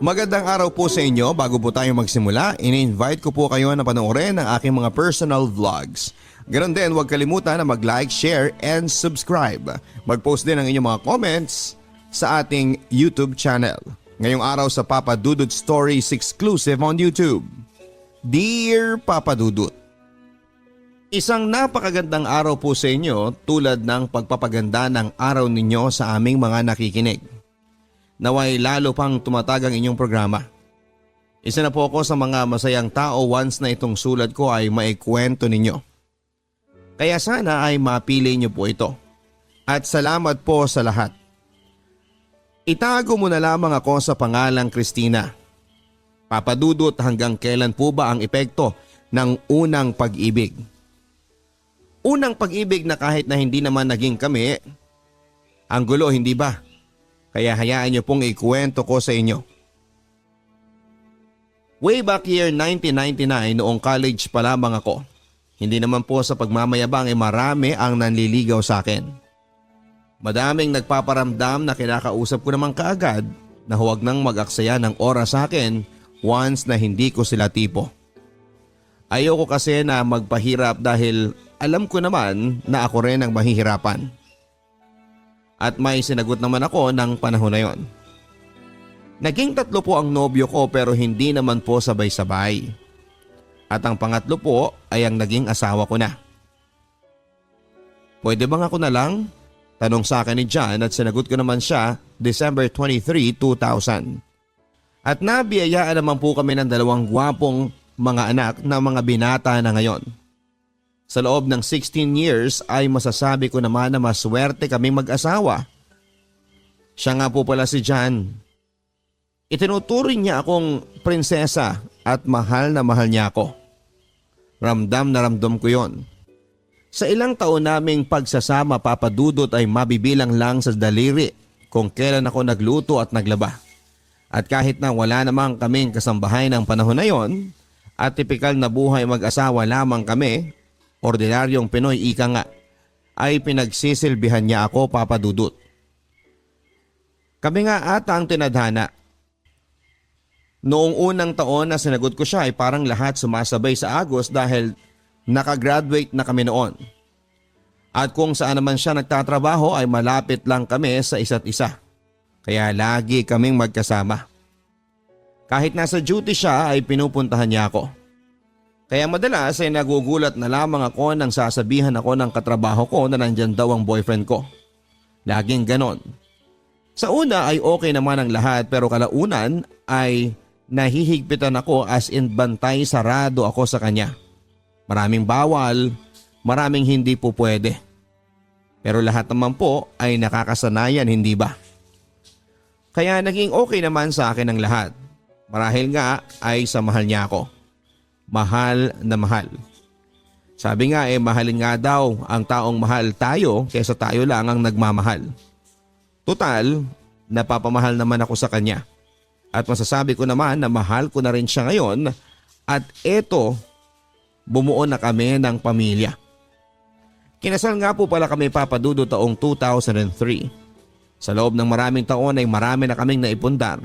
Magandang araw po sa inyo. Bago po tayo magsimula, ini-invite ko po kayo na panoorin ang aking mga personal vlogs. Ganon din, huwag kalimutan na mag-like, share, and subscribe. Mag-post din ang inyong mga comments sa ating YouTube channel. Ngayong araw sa Papa Dudut Stories exclusive on YouTube. Dear Papa Dudut, isang napakagandang araw po sa inyo tulad ng pagpapaganda ng araw ninyo sa aming mga nakikinig. Naway lalo pang tumatag ang inyong programa. Isa na po ako sa mga masayang tao once na itong sulat ko ay maikwento ninyo. Kaya sana ay mapili niyo po ito. At salamat po sa lahat. Itago mo na lamang ako sa pangalang Christina. Papa Dudut, hanggang kailan po ba ang epekto ng unang pag-ibig? Unang pag-ibig na kahit na hindi naman naging kami, ang gulo hindi ba? Kaya hayaan niyo pong ikwento ko sa inyo. Way back year 1999 noong college pa lamang ako. Hindi naman po sa pagmamayabang marami ang nanliligaw sa akin. Madaming nagpaparamdam na kinakausap ko naman kaagad na huwag nang mag-aksaya ng oras sa akin once na hindi ko sila tipo. Ayoko kasi na magpahirap dahil alam ko naman na ako rin ang mahihirapan. At may sinagot naman ako ng panahon na yon. Naging 3 po ang nobyo ko pero hindi naman po sabay-sabay. At ang pangatlo po ay ang naging asawa ko na. Pwede bang ako na lang? Tanong sa akin ni John at sinagot ko naman siya December 23, 2000. At nabiyayaan naman po kami ng 2 gwapong mga anak na mga binata na ngayon. Sa loob ng 16 years ay masasabi ko naman na maswerte kaming mag-asawa. Siya nga po pala si John. Itinuturing niya akong prinsesa at mahal na mahal niya ako. Ramdam na ramdam ko yon. Sa ilang taon naming pagsasama, Papa Dudut, ay mabibilang lang sa daliri kung kailan ako nagluto at naglaba. At kahit na wala namang kaming kasambahay ng panahon na yon at tipikal na buhay mag-asawa lamang kami, ordinaryong Pinoy ika nga, ay pinagsisilbihan niya ako, Papa Dudut. Kami nga ata ang tinadhana. Noong unang taon na sinagot ko siya ay parang lahat sumasabay sa agos dahil nakagraduate na kami noon. At kung saan naman siya nagtatrabaho ay malapit lang kami sa isa't isa. Kaya lagi kaming magkasama. Kahit nasa duty siya ay pinupuntahan niya ako. Kaya madalas ay nagugulat na lamang ako nang sasabihan ako ng katrabaho ko na nandyan daw ang boyfriend ko. Laging ganon. Sa una ay okay naman ang lahat pero kalaunan ay nahihigpitan ako as in bantay sarado ako sa kanya. Maraming bawal, maraming hindi po pwede. Pero lahat naman po ay nakakasanayan, hindi ba? Kaya naging okay naman sa akin ang lahat. Marahil nga ay sa mahal niya ako. Mahal na mahal. Sabi nga mahalin nga daw ang taong mahal tayo kaysa tayo lang ang nagmamahal. Total, napapamahal naman ako sa kanya. At masasabi ko naman na mahal ko na rin siya ngayon at eto, bumuo na kami ng pamilya. Kinasal nga po pala kami, Papa Dudut, taong 2003. Sa loob ng maraming taon ay marami na kaming naipundar.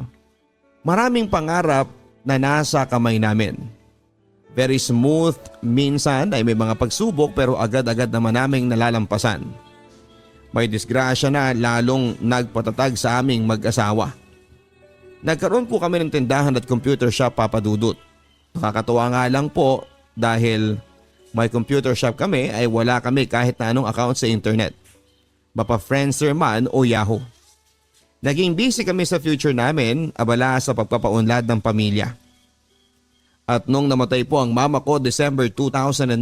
Maraming pangarap na nasa kamay namin. Very smooth, minsan ay may mga pagsubok pero agad-agad naman naming nalalampasan. May disgrasya na lalong nagpatatag sa aming mag-asawa. Nagkaroon po kami ng tindahan at computer shop, Papa Dudut. Nakakatuwa nga lang po dahil may computer shop kami ay wala kami kahit na anong account sa internet. Mapa Friendster man o Yahoo. Naging busy kami sa future namin, abala sa pagpapaunlad ng pamilya. At nung namatay po ang mama ko December 2009.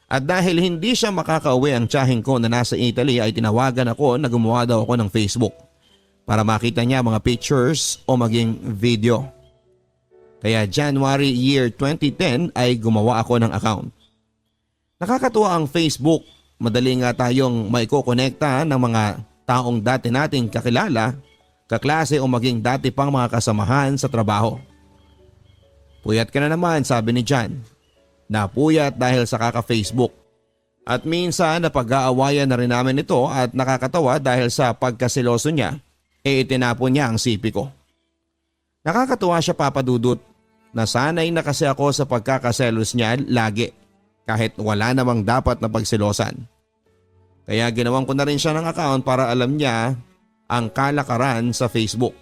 At dahil hindi siya makakauwi ang tiyahin ko na nasa Italy ay tinawagan ako na gumawa daw ako ng Facebook para makita niya mga pictures o maging video. Kaya January year 2010 ay gumawa ako ng account. Nakakatuwa ang Facebook. Madali nga tayong maikokonekta ng mga taong dati nating kakilala, kaklase o maging dati pang mga kasamahan sa trabaho. Puyat ka na naman, sabi ni John. Napuyat dahil sa kaka-Facebook. At minsan napag-aawayan na rin namin ito at nakakatawa dahil sa pagkasiloso niya, itinapon niya ang sipi ko. Nakakatuwa siya, Papa Dudut. Nasanay na kasi ako sa pagkakaselos niya lagi kahit wala namang dapat na pagselosan. Kaya ginawan ko na rin siya ng account para alam niya ang kalakaran sa Facebook.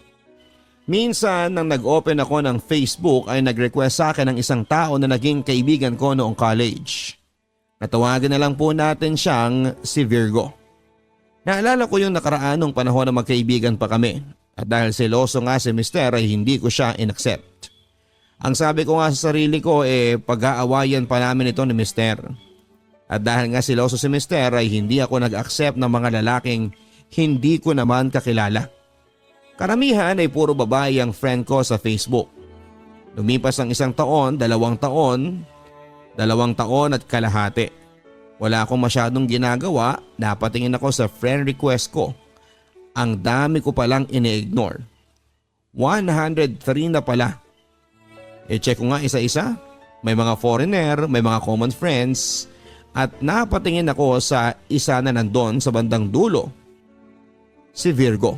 Minsan nang nag-open ako ng Facebook ay nag-request sa akin ng isang tao na naging kaibigan ko noong college. Natawagan na lang po natin siyang si Virgo. Naalala ko yung nakaraan nung panahon na magkaibigan pa kami at dahil seloso nga si Mister ay hindi ko siya inaccept. Ang sabi ko nga sa sarili ko pag-aawayan pa namin ito ni Mister. At dahil nga seloso si Mister ay hindi ako nag-accept ng mga lalaking hindi ko naman kakilala. Karamihan ay puro babae ang friend ko sa Facebook. Lumipas ang 1 taon, 2 taon, 2 taon at kalahati. Wala akong masyadong ginagawa, napatingin ako sa friend request ko. Ang dami ko palang ini-ignore. 103 na pala. Check ko nga isa-isa. May mga foreigner, may mga common friends at napatingin ako sa isa na nandun sa bandang dulo. Si Virgo.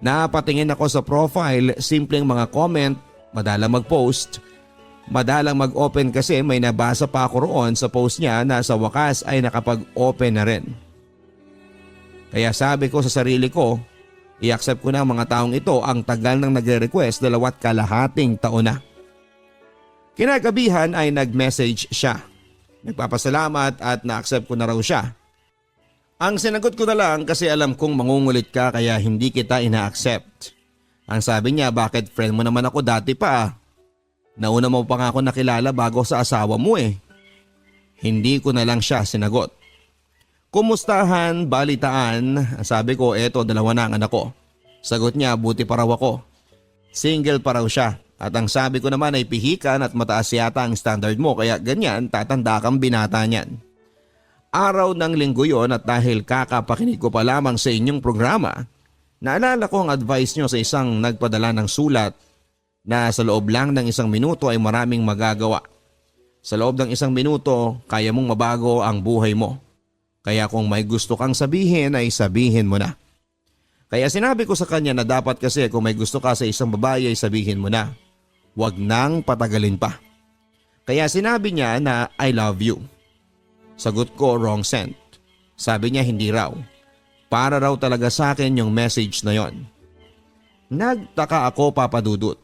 Napatingin ako sa profile, simpleng mga comment, madalang mag-post. Madalang mag-open kasi may nabasa pa ako roon sa post niya na sa wakas ay nakapag-open na rin. Kaya sabi ko sa sarili ko, i-accept ko na ang mga taong ito, ang tagal nang nagre-request 2.5 taon na. Kinagabihan ay nag-message siya. Nagpapasalamat at na-accept ko na raw siya. Ang sinagot ko na lang kasi alam kong mangungulit ka kaya hindi kita ina-accept. Ang sabi niya, bakit friend mo naman ako dati pa? Nauna mo pa nga ako nakilala bago sa asawa mo eh. Hindi ko na lang siya sinagot. Kumustahan, balitaan, sabi ko eto 2 na ang anak ko. Sagot niya, buti pa raw ako. Single pa raw siya at ang sabi ko naman ay pihikan at mataas yata ang standard mo kaya ganyan tatanda kang binata niyan. Araw ng linggo yon at dahil kakapakinig ko pa lamang sa inyong programa, naalala ko ang advice nyo sa isang nagpadala ng sulat na sa loob lang ng 1 minuto ay maraming magagawa. Sa loob ng 1 minuto, kaya mong mabago ang buhay mo. Kaya kung may gusto kang sabihin ay sabihin mo na. Kaya sinabi ko sa kanya na dapat kasi kung may gusto ka sa isang babae ay sabihin mo na. Huwag nang patagalin pa. Kaya sinabi niya na I love you. Sagot ko, wrong sent. Sabi niya hindi raw. Para raw talaga sa akin yung message na yon. Nagtaka ako, Papa Dudut.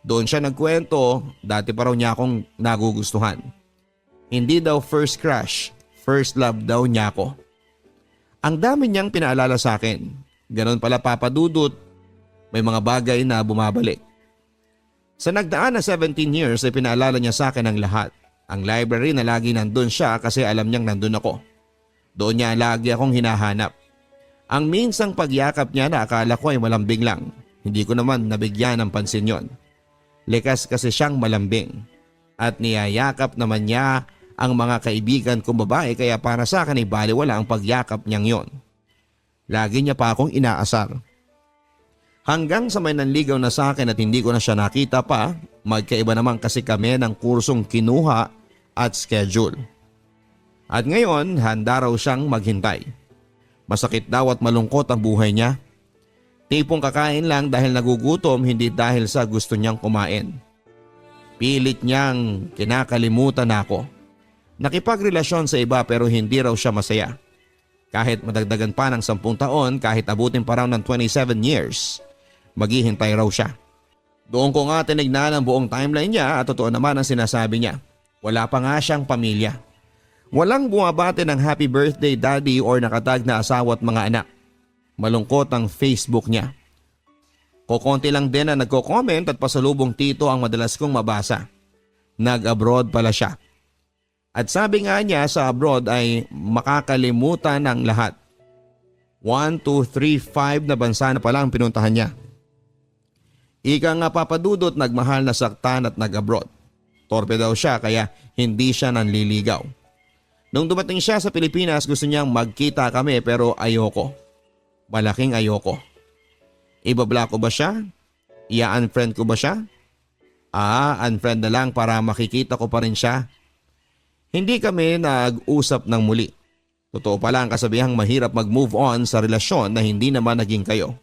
Doon siya nagkwento, dati pa raw niya akong nagugustuhan. Hindi daw first crush, first love daw niya ako. Ang dami niyang pinaalala sa akin. Ganon pala, Papa Dudut, may mga bagay na bumabalik. Sa nagdaan na 17 years ay pinaalala niya sa akin ang lahat. Ang library na lagi nandun siya kasi alam niyang nandun ako. Doon niya lagi akong hinahanap. Ang minsang pagyakap niya na akala ko ay malambing lang. Hindi ko naman nabigyan ng pansin yon. Likas kasi siyang malambing. At niyayakap naman niya ang mga kaibigan kong babae kaya para sa akin ay baliwala ang pagyakap niyang yon. Lagi niya pa akong inaasar. Hanggang sa may nanligaw na sa akin at hindi ko na siya nakita pa, magkaiba naman kasi kami ng kursong kinuha at schedule. At ngayon, handa raw siyang maghintay. Masakit daw at malungkot ang buhay niya. Tipong kakain lang dahil nagugutom, hindi dahil sa gusto niyang kumain. Pilit niyang kinakalimutan ako. Nakipagrelasyon sa iba pero hindi raw siya masaya. Kahit madagdagan pa ng 10 taon, kahit abutin pa raw ng 27 years, maghihintay raw siya. Doon ko nga tinignan ang buong timeline niya at totoo naman ang sinasabi niya. Wala pa nga siyang pamilya. Walang bumabati ng happy birthday daddy or nakatag na asawa at mga anak. Malungkot ang Facebook niya. Kokonti lang din na nagko-comment at pasalubong tito ang madalas kong mabasa. Nag-abroad pala siya. At sabi nga niya sa abroad ay makakalimutan ng lahat. 1, 2, 3, 5 na bansa na pala ang pinuntahan niya. Ika nga, Papa Dudut, nagmahal na saktan at nag-abroad. Torpe daw siya kaya hindi siya nanliligaw. Nung dumating siya sa Pilipinas gusto niyang magkita kami pero ayoko. Malaking ayoko. Ibablock ko ba siya? Ia-unfriend ko ba siya? Unfriend na lang para makikita ko pa rin siya. Hindi kami nag-usap ng muli. Totoo pala ang kasabihang mahirap mag-move on sa relasyon na hindi naman naging kayo.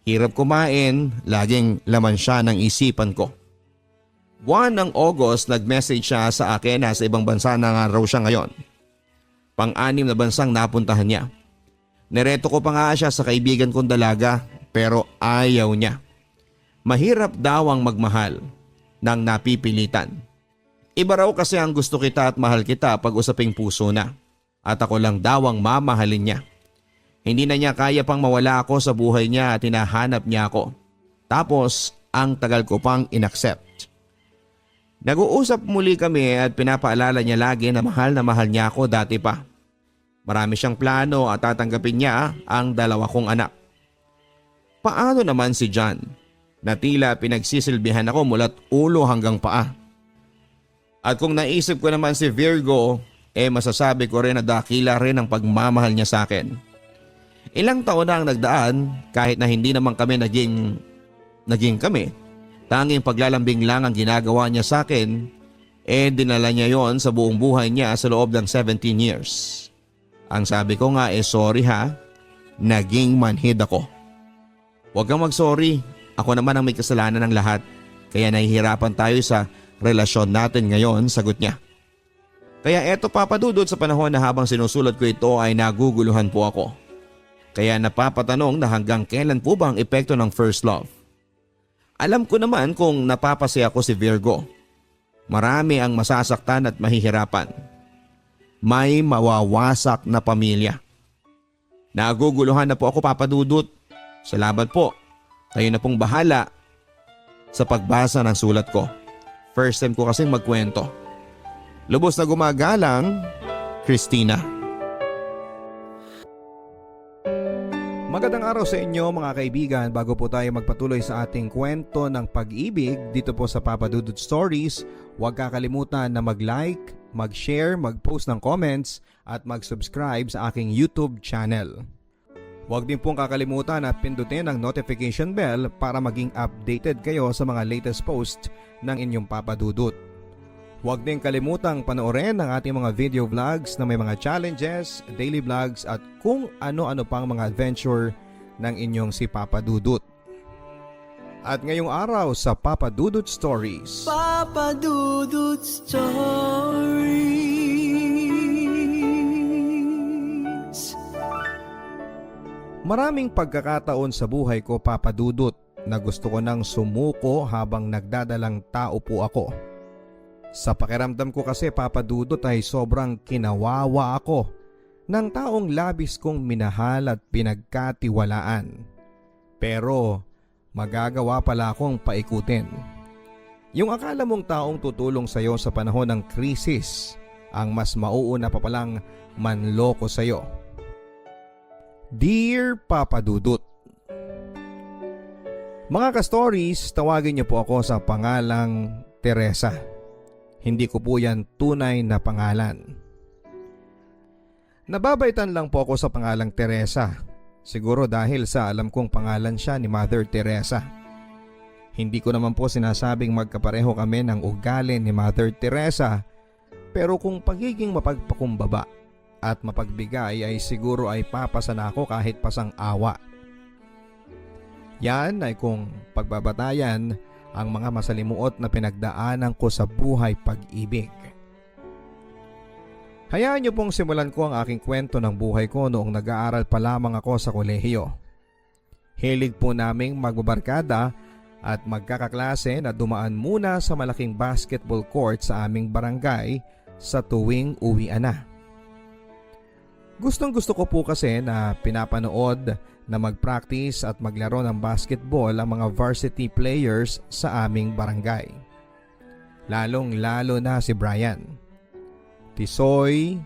Hirap kumain, laging laman siya ng isipan ko. Buwan ng August, nag-message siya sa akin na sa ibang bansa na nga raw siya ngayon. Pang-anim na bansang napuntahan niya. Nereto ko pa nga siya sa kaibigan kong dalaga pero ayaw niya. Mahirap daw ang magmahal ng napipilitan. Iba raw kasi ang gusto kita at mahal kita pag usaping puso na. At ako lang daw ang mamahalin niya. Hindi na niya kaya pang mawala ako sa buhay niya at hinahanap niya ako. Tapos ang tagal ko pang inaccept. Nag-uusap muli kami at pinapaalala niya lagi na mahal niya ako dati pa. Marami siyang plano at tatanggapin niya ang dalawa kong anak. Paano naman si John? Na tila pinagsisilbihan ako mula't ulo hanggang paa. At kung naisip ko naman si Virgo, masasabi ko rin na dakila rin ang pagmamahal niya sa akin. Ilang taon na ang nagdaan kahit na hindi naman kami naging kami. Tanging paglalambing lang ang ginagawa niya sa akin, dinala niya yon sa buong buhay niya sa loob ng 17 years. Ang sabi ko nga sorry ha, naging manhid ako. Huwag kang mag-sorry, ako naman ang may kasalanan ng lahat. Kaya nahihirapan tayo sa relasyon natin ngayon, sagot niya. Kaya eto Papa Dudut, sa panahon na habang sinusulat ko ito ay naguguluhan po ako. Kaya napapatanong na hanggang kailan po ba ang epekto ng first love? Alam ko naman kung napapasaya ko si Virgo. Marami ang masasaktan at mahihirapan. May mawawasak na pamilya. Naguguluhan na po ako Papa Dudut. Salamat po. Kayo na pong bahala sa pagbasa ng sulat ko. First time ko kasing magkwento. Lubos na gumagalang, Christina. Magandang araw sa inyo mga kaibigan. Bago po tayo magpatuloy sa ating kwento ng pag-ibig dito po sa Papa Dudut Stories, huwag kakalimutan na mag-like, mag-share, mag-post ng comments at mag-subscribe sa aking YouTube channel. Huwag din pong kakalimutan na pindutin ang notification bell para maging updated kayo sa mga latest post ng inyong Papa Dudut. Huwag din kalimutang panoorin ang ating mga video vlogs na may mga challenges, daily vlogs at kung ano-ano pang mga adventure ng inyong si Papa Dudut. At ngayong araw sa Papa Dudut Stories. Papa Dudut Stories. Maraming pagkakataon sa buhay ko Papa Dudut na gusto ko nang sumuko habang nagdadalang tao po ako. Sa pakiramdam ko kasi Papa Dudut ay sobrang kinawawa ako ng taong labis kong minahal at pinagkatiwalaan. Pero magagawa pala akong paikutin. Yung akala mong taong tutulong sa'yo sa panahon ng krisis ang mas mauuna pa palang manloko sa'yo. Dear Papa Dudut, mga ka-stories, tawagin niyo po ako sa pangalang Teresa. Hindi ko po yan tunay na pangalan. Nababaitan lang po ako sa pangalang Teresa. Siguro dahil sa alam kong pangalan siya ni Mother Teresa. Hindi ko naman po sinasabing magkapareho kami ng ugali ni Mother Teresa. Pero kung pagiging mapagpakumbaba at mapagbigay ay siguro ay papasan ako kahit pasang awa. Yan ay kung pagbabatayan ang mga masalimuot na pinagdaanan ko sa buhay pag-ibig. Hayaan niyo pong simulan ko ang aking kwento ng buhay ko noong nag-aaral pa lamang ako sa kolehiyo. Hilig po naming magbabarkada at magkakaklase na dumaan muna sa malaking basketball court sa aming barangay sa tuwing uwian na. Gustong gusto ko po kasi na pinapanood na mag-practice at maglaro ng basketball ang mga varsity players sa aming barangay. Lalong-lalo na si Brian. Tisoy,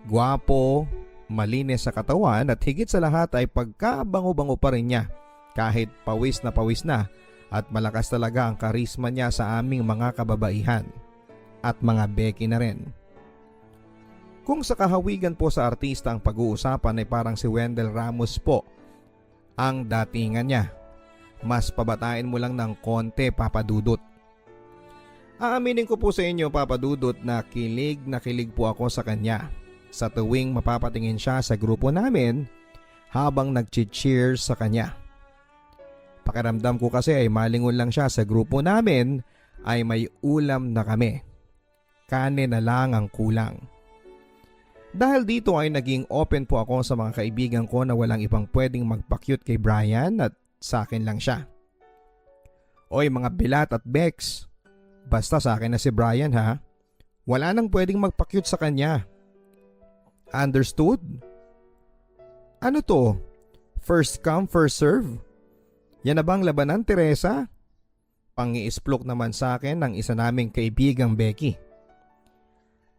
gwapo, malinis sa katawan at higit sa lahat ay pagkabango-bango pa rin niya kahit pawis na at malakas talaga ang karisma niya sa aming mga kababaihan at mga beki na rin. Kung sa kahawigan po sa artista ang pag-uusapan ay parang si Wendell Ramos po ang datingan niya. Mas pabatain mo lang ng konti Papa Dudut. Aaminin ko po sa inyo Papa Dudut na kilig po ako sa kanya sa tuwing mapapatingin siya sa grupo namin habang nag-cheers sa kanya. Pakiramdam ko kasi ay malingon lang siya sa grupo namin ay may ulam na kami. Kanin na lang ang kulang. Dahil dito ay naging open po ako sa mga kaibigan ko na walang ibang pwedeng magpa-cute kay Brian at sa akin lang siya. Oy mga Bilat at Bex, basta sa akin na si Brian ha. Wala nang pwedeng magpa-cute sa kanya. Understood? Ano to? First come, first serve? Yan na bang labanan, Teresa? Pang-iisplok naman sa akin ng isa naming kaibigang Becky.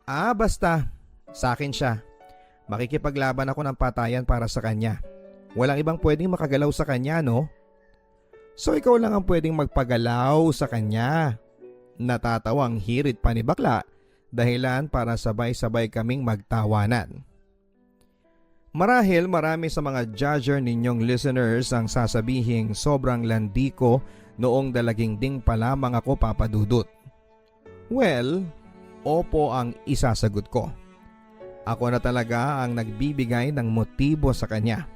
Basta. Sa akin siya. Makikipaglaban ako ng patayan para sa kanya. Walang ibang pwedeng makagalaw sa kanya, no? So ikaw lang ang pwedeng magpagalaw sa kanya. Natatawang hirit pa ni bakla, dahilan para sabay-sabay kaming magtawanan. Marahil marami sa mga judger ninyong listeners ang sasabihing sobrang landi ko noong dalaging ding pa lamang ako, Papa Dudut. Well, opo ang isasagot ko. Ako na talaga ang nagbibigay ng motibo sa kanya.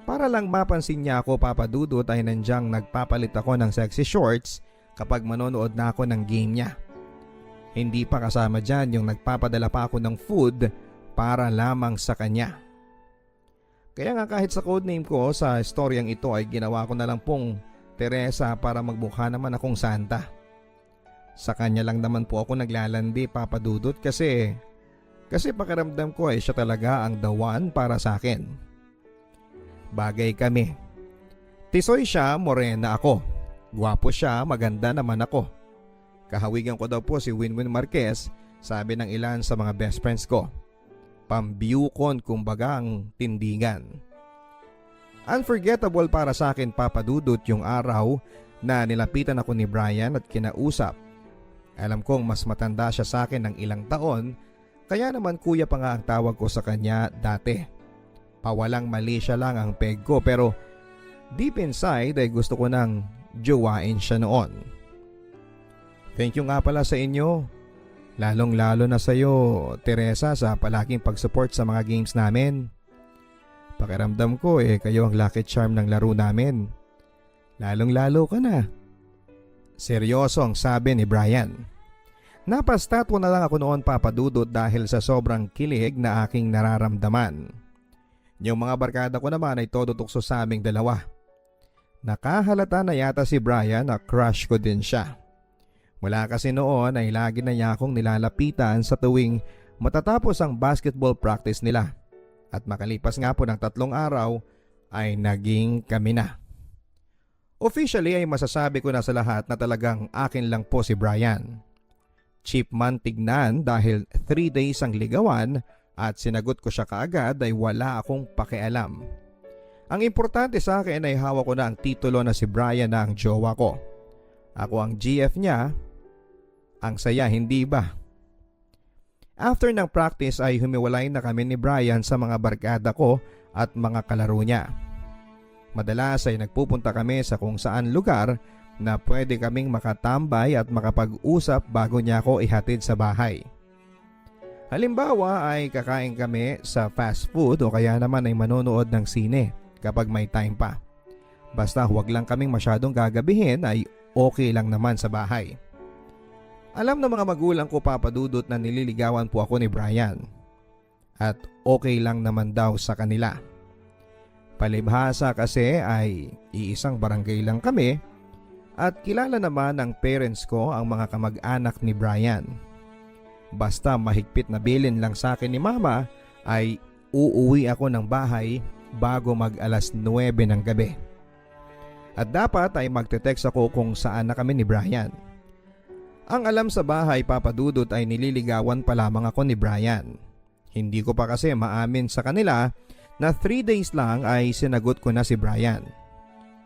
Para lang mapansin niya ako, Papa Dudut, ay nandyang nagpapalit ako ng sexy shorts kapag manonood na ako ng game niya. Hindi pa kasama dyan yung nagpapadala pa ako ng food para lamang sa kanya. Kaya nga kahit sa codename ko sa storyang ito ay ginawa ko na lang pong Teresa para magmukha naman akong Santa. Sa kanya lang naman po ako naglalandi, Papa Dudut, kasi pakiramdam ko ay siya talaga ang the one para sa akin. Bagay kami. Tisoy siya, morena ako. Gwapo siya, maganda naman ako. Kahawigan ko daw po si Winwin Marquez, sabi ng ilan sa mga best friends ko. Pambiyukon kumbaga ang tindigan. Unforgettable para sa akin, Papa Dudut, yung araw na nilapitan ako ni Brian at kinausap. Alam kong mas matanda siya sa akin ng ilang taon, kaya naman kuya pa nga ang tawag ko sa kanya dati. Pawalang mali siya lang ang peg ko, pero deep inside ay gusto ko nang jowain siya noon. Thank you nga pala sa inyo. Lalong-lalo na sa iyo, Teresa, sa palaging pag-support sa mga games namin. Pakiramdam ko kayo ang lucky charm ng laro namin. Lalong-lalo ka na. Seryoso ang sabi ni Brian. Napastatwa na lang ako noon, Papa Dudut, dahil sa sobrang kilig na aking nararamdaman. Yung mga barkada ko naman ay todo tukso sa aming dalawa. Nakahalata na yata si Brian na crush ko din siya. Mula kasi noon ay lagi na niya akong nilalapitan sa tuwing matatapos ang basketball practice nila. At makalipas nga po ng 3 araw ay naging kami na. Officially ay masasabi ko na sa lahat na talagang akin lang po si Brian. Cheap man tignan dahil 3 days ang ligawan at sinagot ko siya kaagad ay wala akong pakialam. Ang importante sa akin ay hawak ko na ang titulo na si Brian na ang jowa ko. Ako ang GF niya. Ang saya, hindi ba? After ng practice ay humiwalay na kami ni Brian sa mga barkada ko at mga kalaro niya. Madalas ay nagpupunta kami sa kung saan lugar na pwede kaming makatambay at makapag-usap bago niya ako ihatid sa bahay. Halimbawa ay kakain kami sa fast food o kaya naman ay manonood ng sine kapag may time pa. Basta huwag lang kaming masyadong gagabihin ay okay lang naman sa bahay. Alam ng mga magulang ko, Papa Dudut, na nililigawan po ako ni Brian. At okay lang naman daw sa kanila. Palibhasa kasi ay iisang barangay lang kami at kilala naman ng parents ko ang mga kamag-anak ni Brian. Basta mahigpit na bilin lang sa akin ni Mama ay uuwi ako ng bahay bago mag-alas 9 ng gabi. At dapat ay magte-text ako kung saan na kami ni Brian. Ang alam sa bahay, Papa Dudut, ay nililigawan pa lamang ako ni Brian. Hindi ko pa kasi maamin sa kanila na 3 days lang ay sinagot ko na si Brian.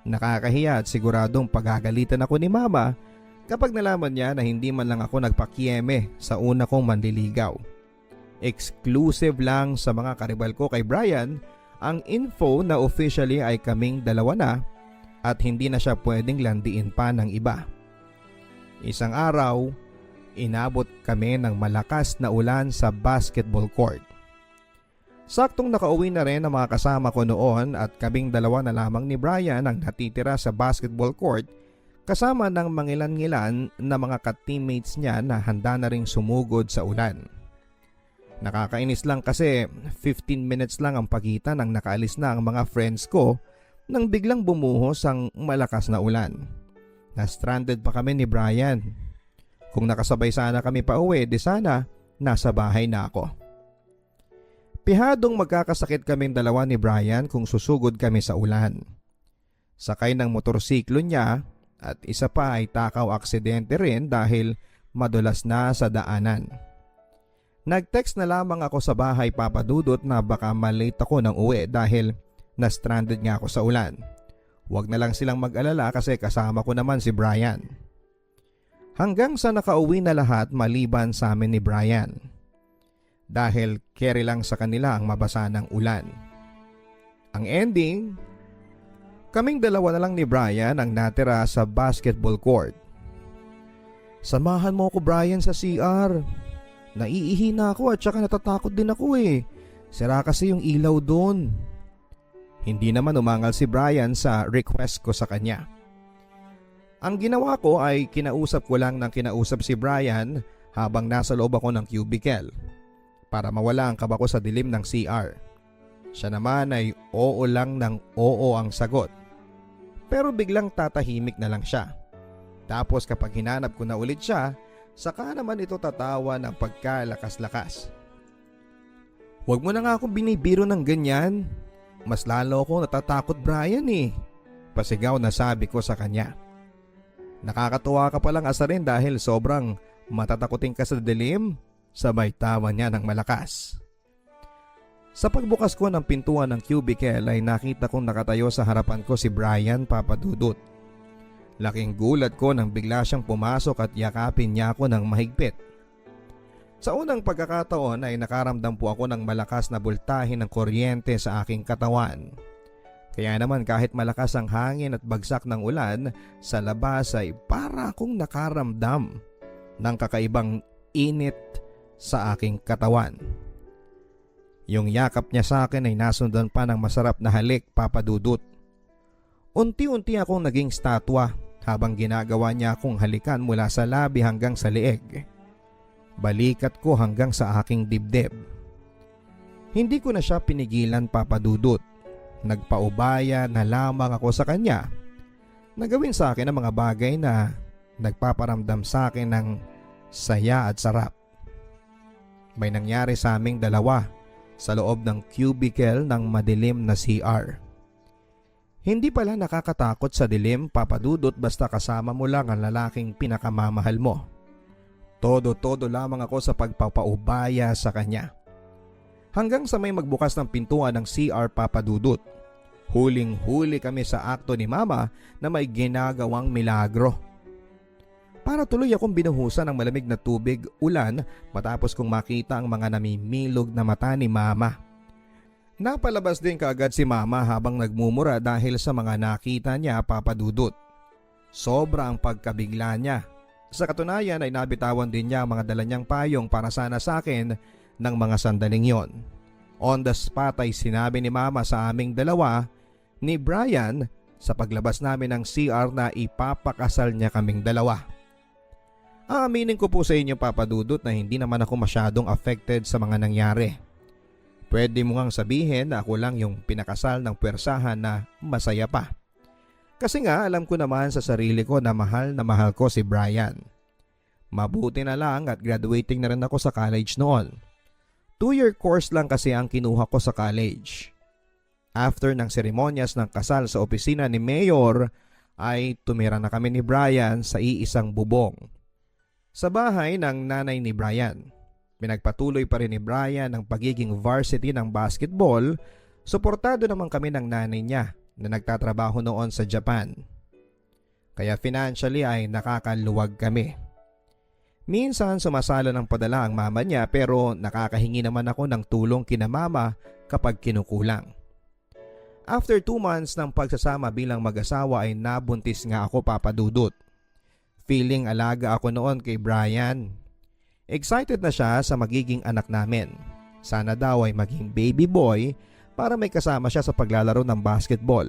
Nakakahiya at siguradong pagagalitan ako ni Mama kapag nalaman niya na hindi man lang ako nagpakieme sa una kong manliligaw. Exclusive lang sa mga karibal ko kay Brian ang info na officially ay kaming dalawa na at hindi na siya pwedeng landiin pa ng iba. Isang araw, inabot kami ng malakas na ulan sa basketball court. Saktong nakauwi na rin ang mga kasama ko noon at kaming dalawa na lamang ni Brian ang natitira sa basketball court kasama ng mangilan-ngilan na mga ka-teammates niya na handa na ring sumugod sa ulan. Nakakainis lang kasi 15 minutes lang ang pagitan nang nakaalis na ang mga friends ko nang biglang bumuhos ang malakas na ulan. Na-stranded pa kami ni Brian. Kung nakasabay sana kami pa uwi, di sana nasa bahay na ako. Pihadong magkakasakit kaming dalawa ni Brian kung susugod kami sa ulan. Sakay ng motorsiklo niya at isa pa ay takaw aksidente rin dahil madulas na sa daanan. Nag-text na lamang ako sa bahay papadudot na baka malate ako ng uwi dahil na-stranded nga ako sa ulan. Huwag na lang silang mag-alala kasi kasama ko naman si Brian. Hanggang sa nakauwi na lahat maliban sa amin ni Brian. Dahil carry lang sa kanila ang mabasa ng ulan. Ang ending, kaming dalawa na lang ni Brian ang natira sa basketball court. Samahan mo ako Brian sa CR. Naiihi na ako at saka natatakot din ako eh. Sira kasi yung ilaw doon. Hindi naman umangal si Brian sa request ko sa kanya. Ang ginawa ko ay kinausap ko lang ng kinausap si Brian habang nasa loob ako ng cubicle para mawala ang kaba ko sa dilim ng CR. Siya naman ay oo lang ng oo ang sagot. Pero biglang tatahimik na lang siya. Tapos kapag hinanap ko na ulit siya, saka naman ito tatawa ng pagkalakas-lakas. Huwag mo na nga akong binibiro ng ganyan. Mas lalo ako natatakot Brian eh. Pasigaw na sabi ko sa kanya. Nakakatuwa ka palang asarin dahil sobrang matatakutin ka sa dilim. Sabay tawa niya ng malakas. Sa pagbukas ko ng pintuan ng cubicle ay nakita kong nakatayo sa harapan ko si Brian papadudot. Laking gulat ko nang bigla siyang pumasok at yakapin niya ako ng mahigpit. Sa unang pagkakataon ay nakaramdam po ako ng malakas na bultahin ng kuryente sa aking katawan. Kaya naman kahit malakas ang hangin at bagsak ng ulan, sa labas ay para akong nakaramdam ng kakaibang init sa aking katawan. Yung yakap niya sa akin ay nasundan pa ng masarap na halik papadudot. Unti-unti akong naging statwa habang ginagawa niya akong halikan mula sa labi hanggang sa leeg. Balikat ko hanggang sa aking dibdib. Hindi ko na siya pinigilan papadudot. Nagpaubaya na lamang ako sa kanya. Nagawin sa akin ang mga bagay na nagpaparamdam sa akin ng saya at sarap. May nangyari sa aming dalawa sa loob ng cubicle ng madilim na CR. Hindi pala nakakatakot sa dilim papadudot basta kasama mo lang ang lalaking pinakamamahal mo. Todo-todo lamang ako sa pagpapaubaya sa kanya. Hanggang sa may magbukas ng pintuan ng CR papadudot. Huling-huli kami sa akto ni Mama na may ginagawang milagro. Para tuloy akong binuhusan ng malamig na tubig ulan matapos kong makita ang mga namimilog na mata ni Mama. Napalabas din kaagad si Mama habang nagmumura dahil sa mga nakita niya papadudot. Sobra ang pagkabigla niya. Sa katunayan ay nabitawan din niya ang mga dala niyang payong para sana sa akin ng mga sandaling yon. On the spot ay sinabi ni Mama sa aming dalawa ni Brian sa paglabas namin ng CR na ipapakasal niya kaming dalawa. Aaminin ko po sa inyo papadudot na hindi naman ako masyadong affected sa mga nangyari. Pwede mo ngang sabihin na ako lang yung pinakasal ng puwersahan na masaya pa. Kasi nga alam ko naman sa sarili ko na mahal ko si Brian. Mabuti na lang at graduating na rin ako sa college noon. 2-year course lang kasi ang kinuha ko sa college. After ng seremonyas ng kasal sa opisina ni Mayor ay tumira na kami ni Brian sa iisang bubong. Sa bahay ng nanay ni Brian. Pinagpatuloy pa rin ni Brian ang pagiging varsity ng basketball. Suportado naman kami ng nanay niya na nagtatrabaho noon sa Japan. Kaya financially ay nakakaluwag kami. Minsan sumasalo ng padala ang mama niya pero nakakahingi naman ako ng tulong kina Mama kapag kinukulang. After 2 months ng pagsasama bilang mag-asawa ay nabuntis nga ako papadudot. Feeling alaga ako noon kay Brian. Excited na siya sa magiging anak namin. Sana daw ay maging baby boy para may kasama siya sa paglalaro ng basketball.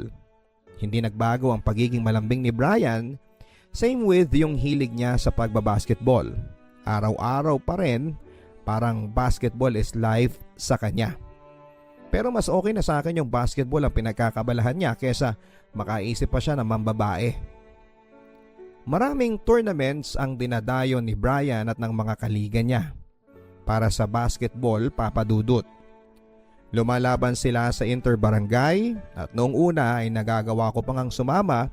Hindi nagbago ang pagiging malambing ni Brian, same with yung hilig niya sa pagbabasketball. Araw-araw pa rin, parang basketball is life sa kanya. Pero mas okay na sa akin yung basketball ang pinagkakabalahan niya kesa makaisip pa siya ng mambabae. Maraming tournaments ang dinadayo ni Brian at ng mga kaliga niya para sa basketball, Papa Dudut. Lumalaban sila sa interbarangay at noong una ay nagagawa ko pang sumama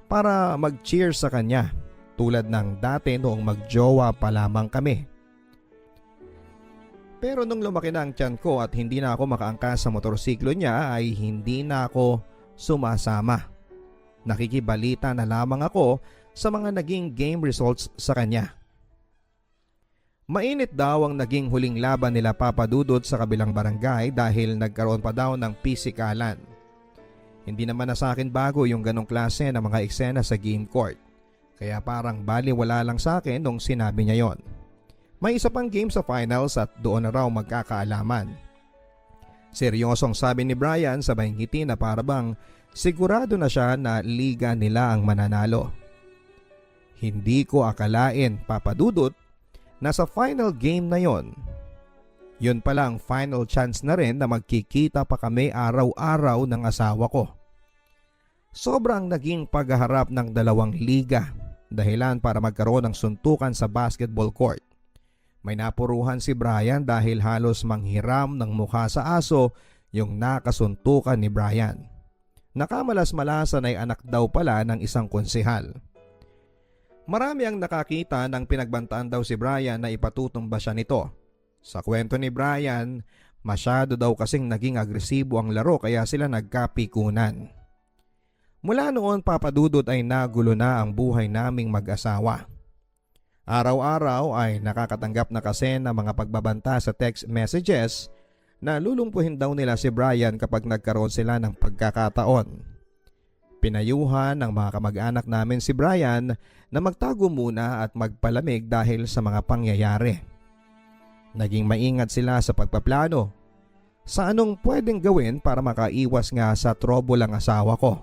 para mag-cheer sa kanya tulad ng dati noong magjowa pa lamang kami. Pero nung lumaki na ang tiyan ko at hindi na ako makaangkas sa motorsiklo niya ay hindi na ako sumasama. Nakikibalita na lamang ako sa mga naging game results sa kanya. Mainit daw ang naging huling laban nila Papa Dudut sa kabilang barangay dahil nagkaroon pa daw ng pisikalan. Hindi naman na sa akin bago yung ganong klase ng mga eksena sa game court. Kaya parang baliwala lang sa akin nung sinabi niya yon. May isa pang game sa finals at doon na raw magkakaalaman. Seryosong sabi ni Brian sabay ngiti na parabang sigurado na siya na liga nila ang mananalo. Hindi ko akalain, Papa Dudut, na sa final game na yon, yun pala ang final chance na rin na magkikita pa kami araw-araw ng asawa ko. Sobrang naging paghaharap ng dalawang liga, dahilan para magkaroon ng suntukan sa basketball court. May napuruhan si Brian dahil halos manghiram ng mukha sa aso yung nakasuntukan ni Brian. Nakamalas-malasan ay anak daw pala ng isang konsehal. Marami ang nakakita ng pinagbantaan daw si Brian na ipatutumba siya nito. Sa kwento ni Brian, masyado daw kasing naging agresibo ang laro kaya sila nagkapikunan. Mula noon, Papa Dudut, ay nagulo na ang buhay naming mag-asawa. Araw-araw ay nakakatanggap na kasi ng mga pagbabanta sa text messages na lulumpuhin daw nila si Brian kapag nagkaroon sila ng pagkakataon. Pinayuhan ng mga kamag-anak namin si Brian na magtago muna at magpalamig dahil sa mga pangyayari. Naging maingat sila sa pagpaplano sa anong pwedeng gawin para makaiwas nga sa trouble ang asawa ko.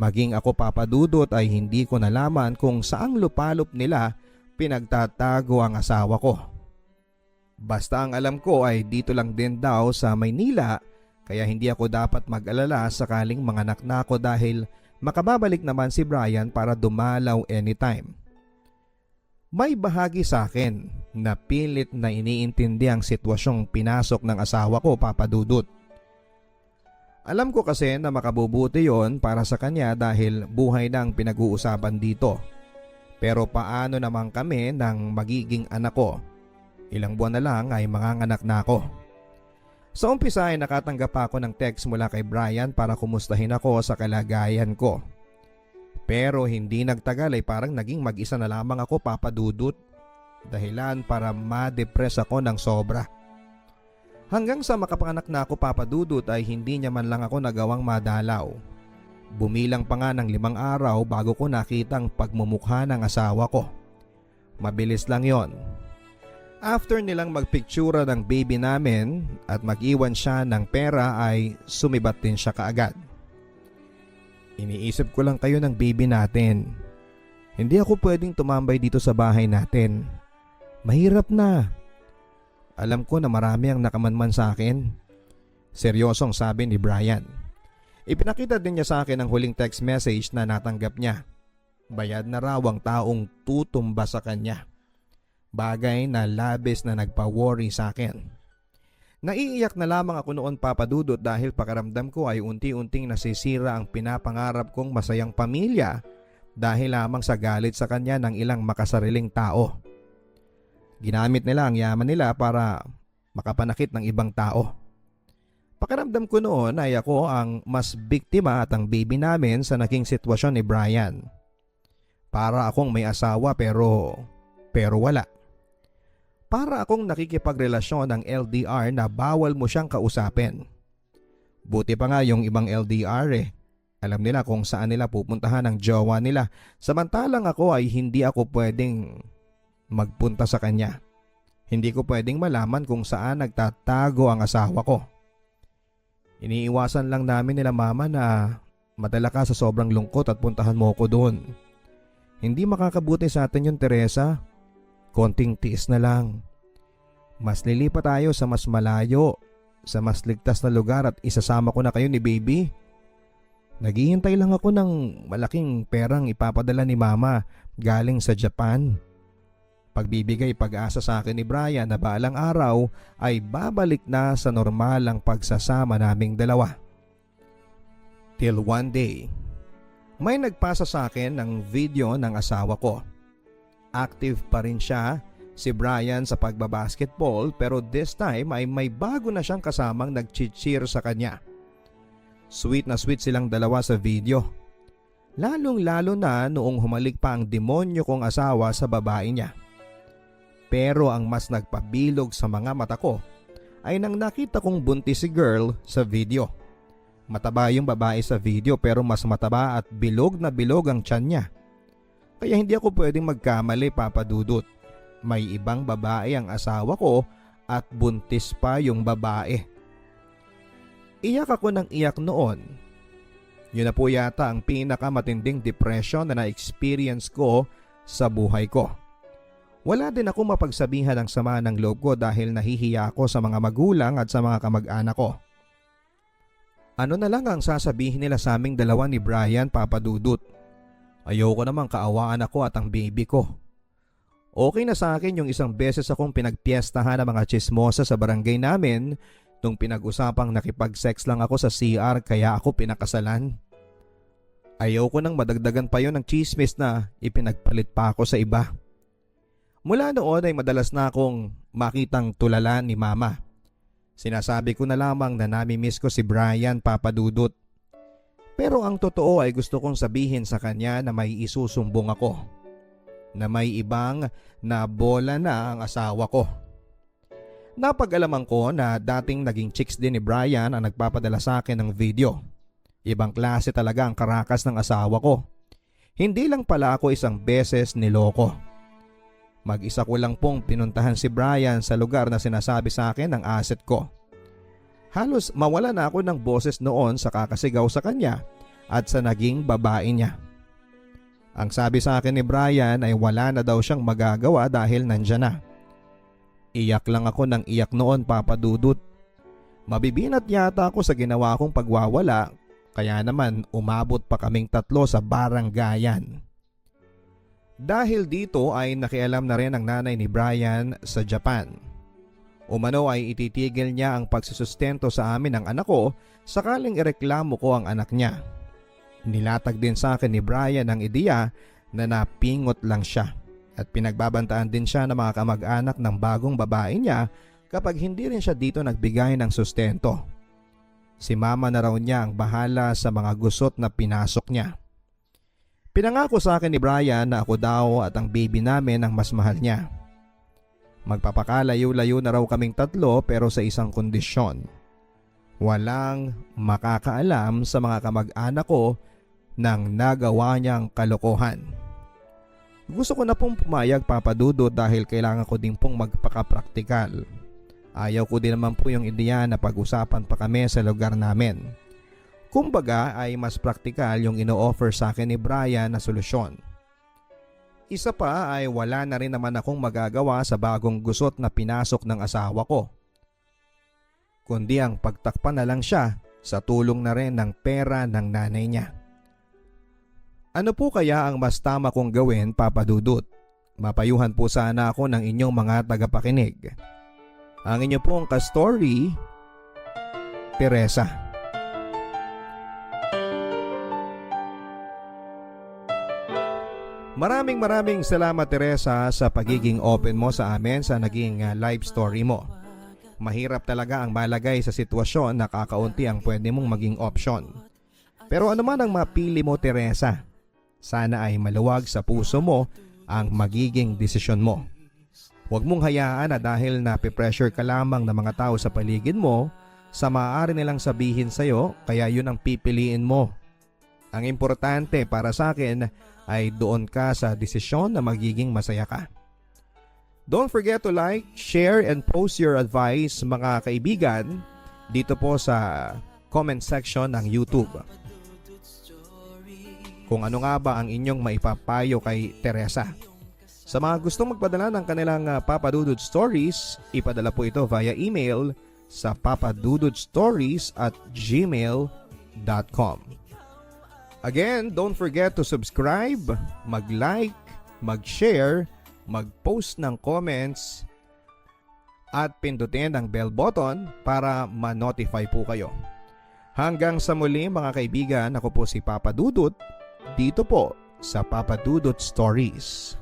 Maging ako, Papa Dudut, ay hindi ko nalaman kung saang lupalop nila pinagtatago ang asawa ko. Basta ang alam ko ay dito lang din daw sa Maynila. Kaya hindi ako dapat mag-alala sakaling manganak na ako dahil makababalik naman si Brian para dumalaw anytime. May bahagi sa akin na pilit na iniintindi ang sitwasyong pinasok ng asawa ko, Papa Dudut. Alam ko kasi na makabubuti yon para sa kanya dahil buhay na ang pinag-uusapan dito. Pero paano naman kami ng magiging anak ko? Ilang buwan na lang ay manganganak na ako. Sa umpisa ay nakatanggap ako ng text mula kay Brian para kumustahin ako sa kalagayan ko. Pero hindi nagtagal ay parang naging mag-isa na lamang ako, Papa Dudut. Dahilan para ma-depress ako ng sobra. Hanggang sa makapanganak na ako, Papa Dudut, ay hindi niya man lang ako nagawang madalaw. Bumilang pa nga ng 5 araw bago ko nakitang pagmumukha ng asawa ko. Mabilis lang yon. After nilang magpictura ng baby namin at mag-iwan siya ng pera ay sumibat din siya kaagad. Iniisip ko lang kayo ng baby natin. Hindi ako pwedeng tumambay dito sa bahay natin. Mahirap na. Alam ko na marami ang nakamanman sa akin. Seryosong sabi ni Brian. Ipinakita din niya sa akin ang huling text message na natanggap niya. Bayad na raw ang taong tutumba sa kanya. Bagay na labis na nagpa-worry sa akin. Naiiyak na lamang ako noon, Papa Dudut, dahil pakaramdam ko ay unti-unting nasisira ang pinapangarap kong masayang pamilya dahil lamang sa galit sa kanya ng ilang makasariling tao. Ginamit nila ang yaman nila para makapanakit ng ibang tao. Pakaramdam ko noon ay ako ang mas biktima at ang baby namin sa naging sitwasyon ni Brian. Para akong may asawa pero wala. Para akong nakikipagrelasyon ng LDR na bawal mo siyang kausapin. Buti pa nga yung ibang LDR eh. Alam nila kung saan nila pupuntahan ang jowa nila. Samantalang ako ay hindi ako pwedeng magpunta sa kanya. Hindi ko pwedeng malaman kung saan nagtatago ang asawa ko. Iniiwasan lang namin nila mama na madala ka sa sobrang lungkot at puntahan mo ko doon. Hindi makakabuti sa atin yun, Teresa. Konting tiis na lang. Mas lilipat tayo sa mas malayo, sa mas ligtas na lugar at isasama ko na kayo ni baby. Naghihintay lang ako ng malaking perang ipapadala ni mama galing sa Japan. Pagbibigay pag-asa sa akin ni Brian na balang araw ay babalik na sa normal ang pagsasama naming dalawa. Till one day, may nagpasa sa akin ng video ng asawa ko. Active pa rin siya, si Brian, sa pagbabasketball, pero this time ay may bago na siyang kasamang nag-cheer sa kanya. Sweet na sweet silang dalawa sa video. Lalong lalo na noong humalik pa ang demonyo kong asawa sa babae niya. Pero ang mas nagpabilog sa mga mata ko ay nang nakita kong buntis si girl sa video. Mataba yung babae sa video pero mas mataba at bilog na bilog ang tiyan niya. Kaya hindi ako pwedeng magkamali, Papa Dudut. May ibang babae ang asawa ko at buntis pa yung babae. Iyak ako ng iyak noon. Yun na po yata ang pinakamatinding depression na na-experience ko sa buhay ko. Wala din ako mapagsabihan ng sama ng loob ko dahil nahihiya ako sa mga magulang at sa mga kamag-anak ko. Ano na lang ang sasabihin nila sa aming dalawa ni Brian, Papa Dudut? Ayoko namang kaawaan ako at ang baby ko. Okay na sa akin yung isang beses akong pinagpiestahan ng mga chismosa sa barangay namin nung pinag-usapang nakipag-sex lang ako sa CR kaya ako pinakasalan. Ayoko nang madagdagan pa yon ng chismis na ipinagpalit pa ako sa iba. Mula noon ay madalas na akong makitang tulala ni mama. Sinasabi ko na lamang na nami-miss ko si Brian, Papa Dudut. Pero ang totoo ay gusto kong sabihin sa kanya na may isusumbong ako. Na may ibang na bola na ang asawa ko. Napag-alaman ko na dating naging chicks din ni Brian ang nagpapadala sa akin ng video. Ibang klase talaga ang karakas ng asawa ko. Hindi lang pala ako isang beses niloko. Mag-isa ko lang pong pinuntahan si Brian sa lugar na sinasabi sa akin ng asset ko. Halos mawala na ako ng boses noon sa kakasigaw sa kanya at sa naging babae niya. Ang sabi sa akin ni Brian ay wala na daw siyang magagawa dahil nandyan na. Iyak lang ako ng iyak noon, Papa Dudut. Mabibinat yata ako sa ginawa kong pagwawala kaya naman umabot pa kaming 3 sa baranggayan. Dahil dito ay nakialam na rin ang nanay ni Brian sa Japan. Umano ay ititigil niya ang pagsusustento sa amin ng anak ko sakaling ireklamo ko ang anak niya. Nilatag din sa akin ni Brian ang ideya na napingot lang siya at pinagbabantaan din siya ng mga kamag-anak ng bagong babae niya kapag hindi rin siya dito nagbigay ng sustento. Si mama na raw niya ang bahala sa mga gusot na pinasok niya. Pinangako sa akin ni Brian na ako daw at ang baby namin ang mas mahal niya. Magpapakalayo-layo na raw kaming 3 pero sa isang kondisyon. Walang makakaalam sa mga kamag-anak ko ng nagawa niyang kalokohan. Gusto ko na pong pumayag, Papa Dudut, dahil kailangan ko din pong magpakapraktikal. Ayaw ko din naman po yung ideya na pag-usapan pa kami sa lugar namin. Kumbaga ay mas praktikal yung ino-offer sa akin ni Brian na solusyon. Isa pa ay wala na rin naman akong magagawa sa bagong gusot na pinasok ng asawa ko. Kundi ang pagtakpan na lang siya sa tulong na rin ng pera ng nanay niya. Ano po kaya ang mas tama kong gawin, Papa Dudut? Mapayuhan po sana ako ng inyong mga tagapakinig. Ang inyo pong ka-story, Teresa. Maraming salamat, Teresa, sa pagiging open mo sa amin sa naging live story mo. Mahirap talaga ang malagay sa sitwasyon na kakaunti ang pwede mong maging option. Pero ano man ang mapili mo, Teresa, sana ay maluwag sa puso mo ang magiging desisyon mo. Huwag mong hayaan na dahil napipressure ka lamang ng mga tao sa paligid mo sa maaari nilang sabihin sa'yo kaya yun ang pipiliin mo. Ang importante para sa akin ay doon ka sa desisyon na magiging masaya ka. Don't forget to like, share, and post your advice mga kaibigan dito po sa comment section ng YouTube. Kung ano nga ba ang inyong maipapayo kay Teresa. Sa mga gustong magpadala ng kanilang Papa Dudut Stories, ipadala po ito via email sa papadudutstories@gmail.com. Again, don't forget to subscribe, mag-like, mag-share, mag-post ng comments, at pindutin ang bell button para ma-notify po kayo. Hanggang sa muli mga kaibigan, ako po si Papa Dudut, dito po sa Papa Dudut Stories.